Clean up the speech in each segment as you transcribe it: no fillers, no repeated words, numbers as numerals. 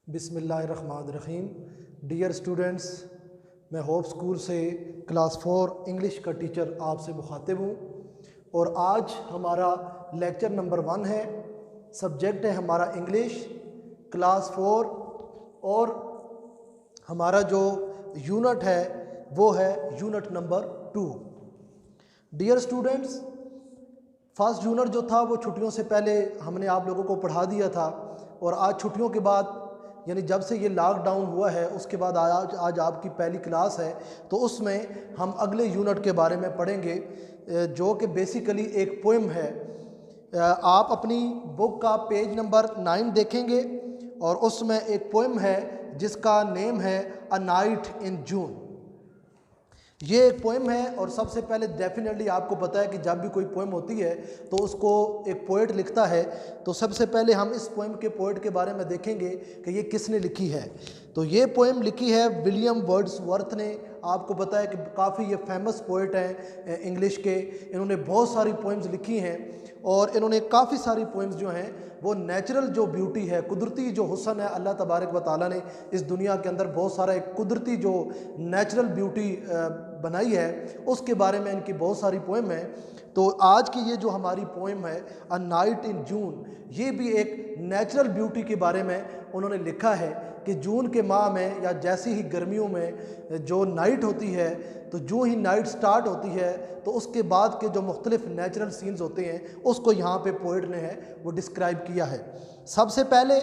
बिस्मिल्लाहिर्रहमानिर्रहीम। Dear students, मैं hope school से क्लास 4 इंग्लिश का टीचर आपसे मुखातिब हूँ और आज हमारा लेक्चर नंबर 1 है। सब्जेक्ट है हमारा इंग्लिश क्लास 4 और हमारा जो यूनिट है वो है unit number 2। Dear students, first unit जो था वो छुट्टियों से पहले हमने आप लोगों को पढ़ा दिया था और आज छुट्टियों के बाद यानी जब से ये लॉकडाउन हुआ है उसके बाद आज आपकी पहली क्लास है, तो उसमें हम अगले यूनिट के बारे में पढ़ेंगे जो कि बेसिकली एक पोएम है। आप अपनी बुक का पेज नंबर 9 देखेंगे और उसमें एक पोएम है जिसका नेम है अ नाइट इन जून। ये एक पोएम है और सबसे पहले डेफिनेटली आपको पता है कि जब भी कोई पोएम होती है तो उसको एक पोएट लिखता है, तो सबसे पहले हम इस पोएम के पोएट के बारे में देखेंगे कि ये किसने लिखी है। तो ये पोएम लिखी है विलियम वर्ड्सवर्थ ने। आपको पता है कि काफ़ी ये फेमस पोएट हैं इंग्लिश के। इन्होंने बहुत सारी पोएम्स लिखी हैं और इन्होंने काफ़ी सारी पोएम्स जो हैं वो नेचुरल जो ब्यूटी है, कुदरती जो हुस्न है, अल्लाह तबारक व तआला ने इस दुनिया के अंदर बहुत सारा एक कुदरती जो नेचुरल ब्यूटी बनाई है उसके बारे में इनकी बहुत सारी पोएम है। तो आज की ये जो हमारी पोएम है अ नाइट इन जून, ये भी एक नेचुरल ब्यूटी के बारे में उन्होंने लिखा है कि जून के माह में या जैसी ही गर्मियों में जो नाइट होती है, तो जो ही नाइट स्टार्ट होती है तो उसके बाद के जो मुख्तलिफ नेचुरल सीन्स होते हैं उसको यहाँ पे पोएट ने है वो डिस्क्राइब किया है। सबसे पहले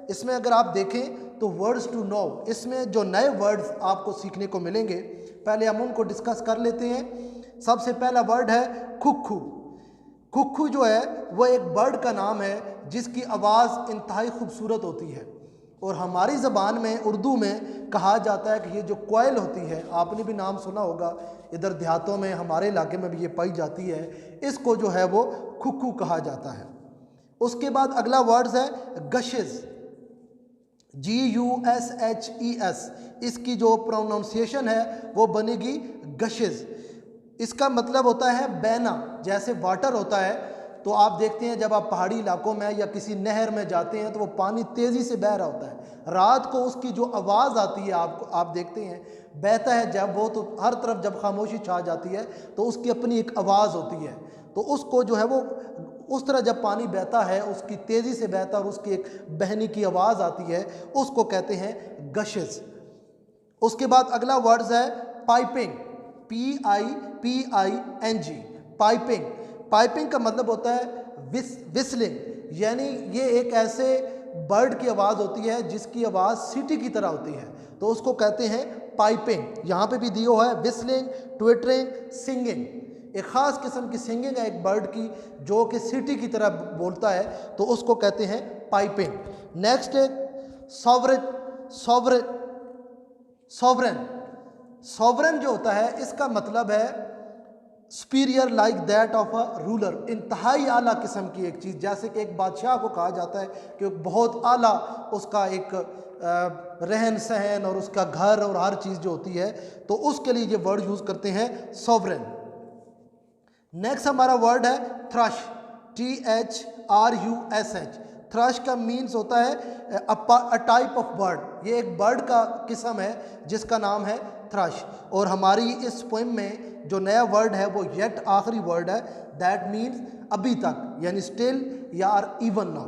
इसमें अगर आप देखें तो वर्ड्स टू नो, इसमें जो नए वर्ड्स आपको सीखने को मिलेंगे पहले हम उनको डिस्कस कर लेते हैं। सबसे पहला वर्ड है खुखू। खुखू जो है वो एक बर्ड का नाम है जिसकी आवाज़ इंतहाई खूबसूरत होती है और हमारी ज़बान में उर्दू में कहा जाता है कि ये जो कोयल होती है, आपने भी नाम सुना होगा, इधर देहातों में हमारे इलाके में भी ये पाई जाती है, इसको जो है वो खुखू कहा जाता है। उसके बाद अगला वर्ड्स है गशेज़, GUSHES। इसकी जो प्रोनाउंसिएशन है वो बनेगी गशेज़। इसका मतलब होता है बहना। जैसे वाटर होता है तो आप देखते हैं जब आप पहाड़ी इलाकों में या किसी नहर में जाते हैं तो वो पानी तेज़ी से बह रहा होता है, रात को उसकी जो आवाज़ आती है आप देखते हैं बहता है जब वो, तो हर तरफ जब खामोशी छा जाती है तो उसकी अपनी एक आवाज़ होती है। तो उसको जो है वो उस तरह जब पानी बहता है उसकी तेज़ी से बहता और उसकी एक बहने की आवाज़ आती है, उसको कहते हैं गशेज़। उसके बाद अगला वर्ड्स है पाइपिंग, PIPING, पाइपिंग। पाइपिंग का मतलब होता है विस्लिंग, यानी ये एक ऐसे बर्ड की आवाज़ होती है जिसकी आवाज़ सीटी की तरह होती है, तो उसको कहते हैं पाइपिंग। यहाँ पे भी दियो है विस्लिंग, ट्विटरिंग, सिंगिंग। एक ख़ास किस्म की सिंगिंग है एक बर्ड की जो कि सीटी की तरह बोलता है, तो उसको कहते हैं पाइपिंग। नेक्स्ट है सॉवरेन जो होता है इसका मतलब है superior like that of a ruler, इंतहाई आला किस्म की एक चीज़। जैसे कि एक बादशाह को कहा जाता है कि बहुत आला उसका एक रहन सहन और उसका घर और हर चीज़ जो होती है, तो उसके लिए ये वर्ड यूज़ करते हैं सॉवरेन। नेक्स्ट हमारा वर्ड है थ्रश, THRUSH। थ्रश का मीन्स होता है अ टाइप ऑफ बर्ड। ये एक बर्ड का किस्म है जिसका नाम है थ्रश। और हमारी इस पोएम में जो नया वर्ड है वो येट आखिरी वर्ड है, दैट मीन्स अभी तक, यानी स्टिल या इवन नाउ।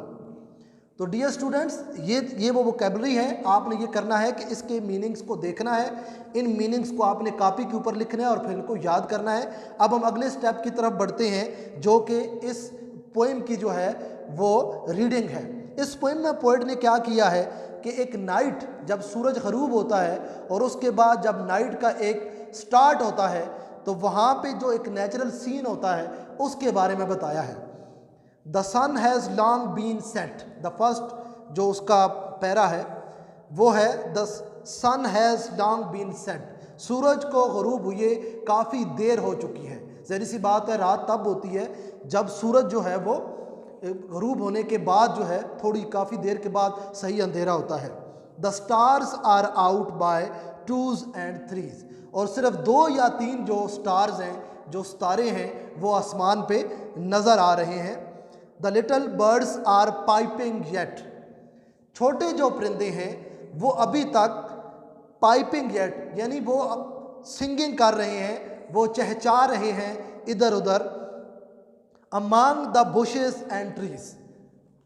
तो डियर स्टूडेंट्स, ये वो वोकैबुलरी है। आपने ये करना है कि इसके मीनिंग्स को देखना है, इन मीनिंग्स को आपने कॉपी के ऊपर लिखना है और फिर इनको याद करना है। अब हम अगले स्टेप की तरफ बढ़ते हैं जो कि इस पोएम की जो है वो रीडिंग है। इस पोएम में पोएट ने क्या किया है कि एक नाइट जब सूरज ग़रूब होता है और उसके बाद जब नाइट का एक स्टार्ट होता है तो वहाँ पे जो एक नेचुरल सीन होता है उसके बारे में बताया है। The sun has long been set, the first जो उसका पैरा है वो है the sun has long been set, सूरज को ग़रूब हुए काफ़ी देर हो चुकी है। ज़ाहिर सी बात है रात तब होती है जब सूरज जो है वो ग़रूब होने के बाद जो है थोड़ी काफ़ी देर के बाद सही अंधेरा होता है। The stars are out by 2s and 3s, और सिर्फ 2 या 3 जो स्टार्स हैं, जो सितारे हैं, वो आसमान पे नज़र आ रहे हैं। The little birds are piping yet, छोटे जो परिंदे हैं वो अभी तक पाइपिंग येट यानी वो सिंगिंग कर रहे हैं, वो चहचा रहे हैं इधर उधर। Among the bushes and trees,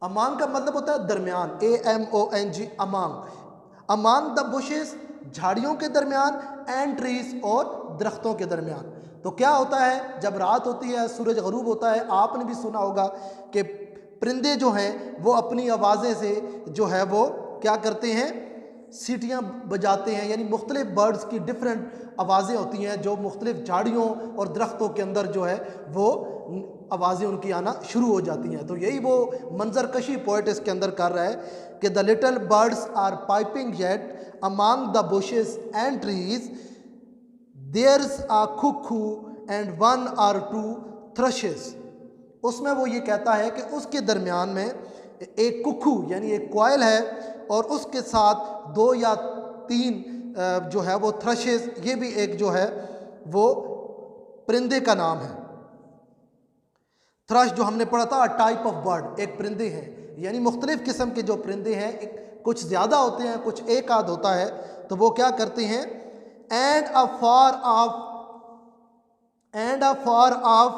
among का मतलब होता है दरमियान, AMONG, among. Among the bushes झाड़ियों के दरमियान, एंड ट्रीज और दरख्तों के दरमियान। तो क्या होता है जब रात होती है, सूरज गरूब होता है, आपने भी सुना होगा कि परिंदे जो हैं वो अपनी आवाज़ें से जो है वो क्या करते हैं, सीटियाँ बजाते हैं। यानी मुख्तलिफ बर्ड्स की डिफरेंट आवाज़ें होती हैं जो मुख्तलिफ झाड़ियों और दरख्तों के अंदर जो है वो आवाज़ें उनकी आना शुरू हो जाती हैं। तो यही वो मंजरकशी पोइट इसके अंदर कर रहा है कि the little birds are piping yet among the bushes and trees, there's a cuckoo and one or two thrushes. उसमें वो ये कहता है कि उसके दरमियान में एक कुकू यानी एक कोयल है और उसके साथ 2 या 3 जो है वो थ्रशेस, ये भी एक जो है वो परिंदे का नाम है। थ्रश जो हमने पढ़ा था टाइप ऑफ बर्ड, एक परिंदे हैं, यानी मुख्तलिफ किस्म के जो परिंदे हैं, कुछ ज़्यादा होते हैं, कुछ एक आध होता है। तो वो क्या करते हैं, and a far of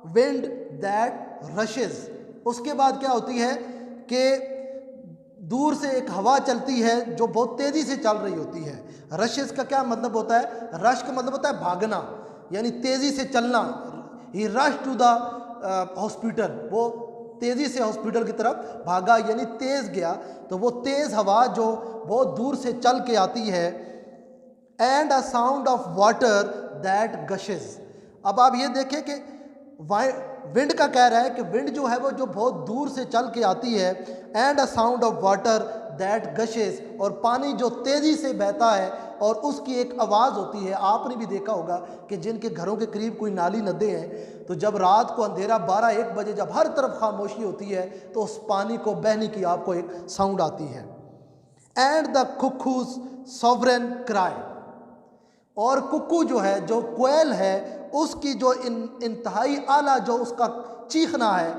wind that rashes. उसके बाद क्या होती है कि दूर से एक हवा चलती है जो बहुत तेज़ी से चल रही होती है। रशेस का क्या मतलब होता है, रश का मतलब होता है भागना, यानी तेज़ी से चलना। ही रश टू द हॉस्पिटल, वो तेज़ी से हॉस्पिटल की तरफ भागा यानी तेज़ गया। तो वो तेज़ हवा जो बहुत दूर से चल के आती है। And a sound of water that gushes. अब आप ये देखें कि विंड का कह रहा है कि विंड जो है वो जो बहुत दूर से चल के आती है। And a sound of water that gushes, और पानी जो तेज़ी से बहता है और उसकी एक आवाज़ होती है। आपने भी देखा होगा कि जिनके घरों के करीब कोई नाली नदे हैं, तो जब रात को अंधेरा 12-1 बजे जब हर तरफ खामोशी होती है तो उस पानी को बहने की आपको एक साउंड आती है। And the cuckoos sovereign cry, और कुकू जो है, जो कोयल है, उसकी जो इंतहाई आला जो उसका चीखना है,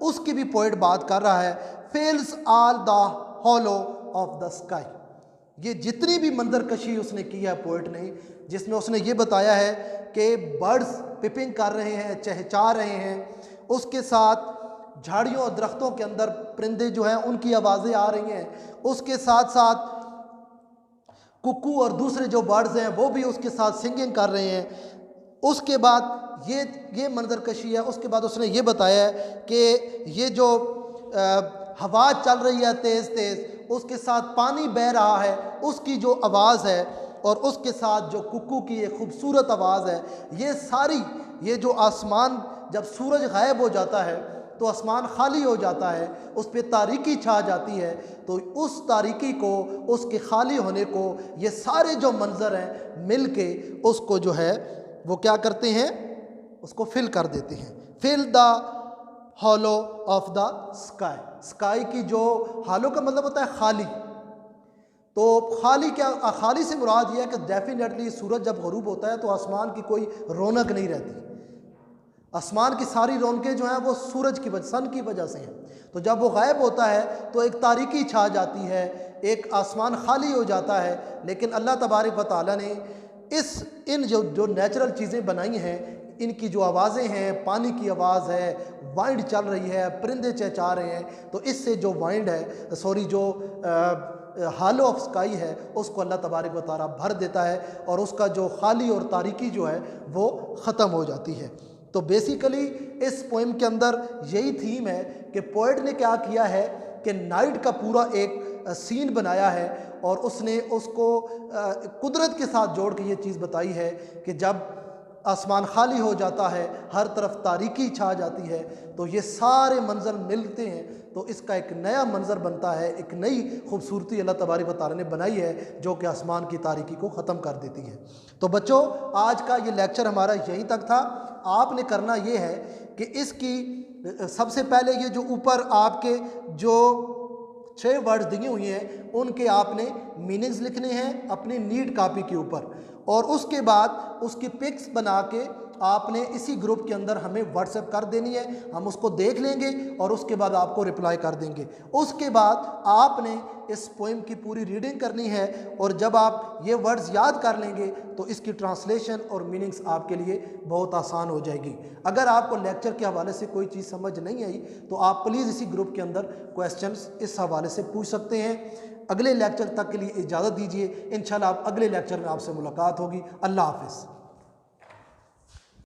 उसकी भी पोइट बात कर रहा है। Fails all the hollow of the sky. ये जितनी भी मंजरकशी उसने की है पोइट ने, जिसमें उसने ये बताया है कि बर्ड्स पिपिंग कर रहे हैं, चहचा रहे हैं, उसके साथ झाड़ियों और दरख्तों के अंदर परिंदे जो हैं उनकी आवाज़ें आ रही हैं, उसके साथ साथ कुकू और दूसरे जो बर्ड्स हैं वो भी उसके साथ सिंगिंग कर रहे हैं। उसके बाद ये मंजरकशी है। उसके बाद उसने ये बताया है कि ये जो हवा चल रही है तेज़ तेज़, उसके साथ पानी बह रहा है, उसकी जो आवाज़ है, और उसके साथ जो कुकू की ये खूबसूरत आवाज़ है, ये सारी ये जो आसमान जब सूरज गायब हो जाता है तो आसमान खाली हो जाता है, उस पर तारीकी छा जाती है। तो उस तारीकी को, उसके खाली होने को, ये सारे जो मंजर हैं मिल के उसको जो है वो क्या करते हैं, उसको फिल कर देते हैं। Fill the hollow of the sky. Sky की जो हॉलो का मतलब होता है खाली। तो खाली क्या, खाली से मुराद ये है कि डेफिनेटली सूरज जब गरूब होता है तो आसमान की कोई रौनक नहीं रहती। आसमान की सारी रौनकें जो हैं वो सूरज की वजह, सन की वजह से हैं। तो जब वो गायब होता है तो एक तारीकी छा जाती है, एक आसमान खाली हो जाता है। लेकिन अल्लाह तबारक व तआला ने इन जो नेचुरल चीज़ें बनाई हैं, इनकी जो आवाज़ें हैं, पानी की आवाज़ है, वाइंड चल रही है, परिंदे चहचा रहे हैं, तो इससे जो वाइंड है, सॉरी जो हॉलो ऑफ स्काई है, उसको अल्लाह तबारक व तआला भर देता है और उसका जो खाली और तारीकी जो है वो ख़त्म हो जाती है। तो बेसिकली इस पोइम के अंदर यही थीम है कि पोइट ने क्या किया है कि नाइट का पूरा एक सीन बनाया है और उसने उसको कुदरत के साथ जोड़ के ये चीज़ बताई है कि जब आसमान खाली हो जाता है, हर तरफ तारीकी छा जाती है, तो ये सारे मंजर मिलते हैं, तो इसका एक नया मंजर बनता है, एक नई खूबसूरती अल्लाह तबारक व तआला ने बनाई है जो कि आसमान की तारीकी को ख़त्म कर देती है। तो बच्चों, आज का ये लेक्चर हमारा यहीं तक था। आपने करना ये है कि इसकी सबसे पहले ये जो ऊपर आपके जो 6 वर्ड्स दिए हुए हैं उनके आपने मीनिंग्स लिखने हैं अपनी नीट कॉपी के ऊपर, और उसके बाद उसकी पिक्स बना के आपने इसी ग्रुप के अंदर हमें व्हाट्सएप कर देनी है, हम उसको देख लेंगे और उसके बाद आपको रिप्लाई कर देंगे। उसके बाद आपने इस पोएम की पूरी रीडिंग करनी है और जब आप ये वर्ड्स याद कर लेंगे तो इसकी ट्रांसलेशन और मीनिंग्स आपके लिए बहुत आसान हो जाएगी। अगर आपको लेक्चर के हवाले से कोई चीज़ समझ नहीं आई तो आप प्लीज़ इसी ग्रुप के अंदर क्वेश्चंस इस हवाले से पूछ सकते हैं। अगले लेक्चर तक के लिए इजाज़त दीजिए। इंशाल्लाह आप अगले लेक्चर में आपसे मुलाकात होगी। अल्लाह हाफ़िज़।